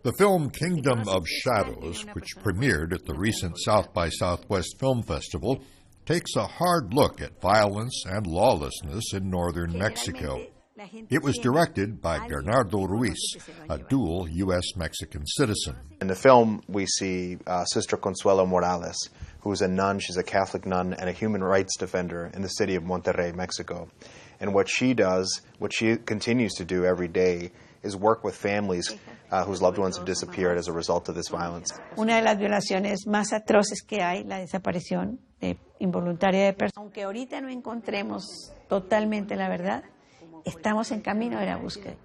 The film Kingdom of Shadows, which premiered at the recent South by Southwest Film Festival, takes a hard look at violence and lawlessness in northern Mexico. It was directed by Bernardo Ruiz, a dual U.S.-Mexican citizen. In the film, we see Sister Consuelo Morales, who is a nun. She's a Catholic nun and a human rights defender in the city of Monterrey, Mexico. And what she does, what she continues to do every day, is work with families whose loved ones have disappeared as a result of this violence. Una de las violaciones más atroces que hay, la desaparición involuntaria de personas. Aunque ahorita no encontremos totalmente la verdad, estamos en camino de la búsqueda.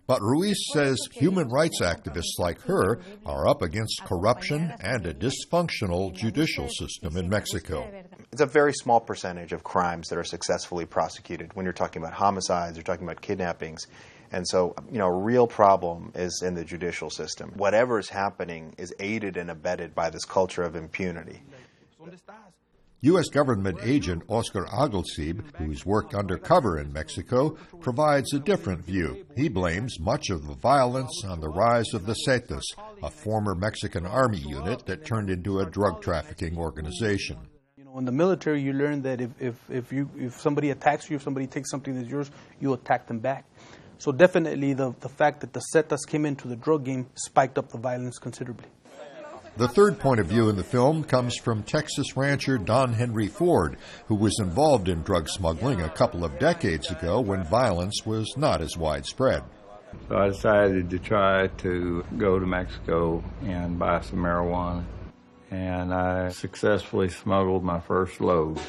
But Ruiz says human rights activists like her are up against corruption and a dysfunctional judicial system in Mexico. It's a very small percentage of crimes that are successfully prosecuted. When you're talking about homicides, you're talking about kidnappings. And so, a real problem is in the judicial system. Whatever is happening is aided and abetted by this culture of impunity. U.S. government agent Oscar Aglsib, who's worked undercover in Mexico, provides a different view. He blames much of the violence on the rise of the Zetas, a former Mexican army unit that turned into a drug trafficking organization. In the military, you learn that if somebody attacks you, if somebody takes something that's yours, you attack them back. So definitely the fact that the Zetas came into the drug game spiked up the violence considerably. The third point of view in the film comes from Texas rancher Don Henry Ford, who was involved in drug smuggling a couple of decades ago when violence was not as widespread. So I decided to try to go to Mexico and buy some marijuana, and I successfully smuggled my first load.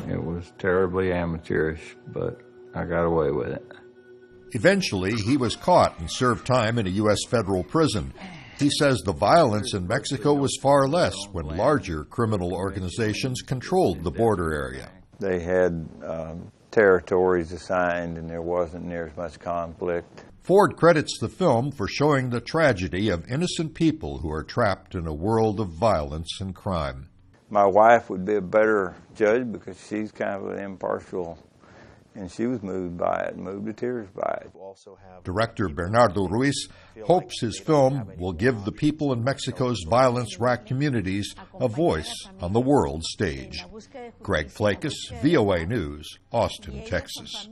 It was terribly amateurish, but I got away with it. Eventually, he was caught and served time in a U.S. federal prison. He says the violence in Mexico was far less when larger criminal organizations controlled the border area. They had territories assigned, and there wasn't near as much conflict. Ford credits the film for showing the tragedy of innocent people who are trapped in a world of violence and crime. My wife would be a better judge because she's kind of an impartial, and she was moved by it, moved to tears by it. Director Bernardo Ruiz hopes his film will give the people in Mexico's violence-racked communities a voice on the world stage. Greg Flakus, VOA News, Austin, Texas.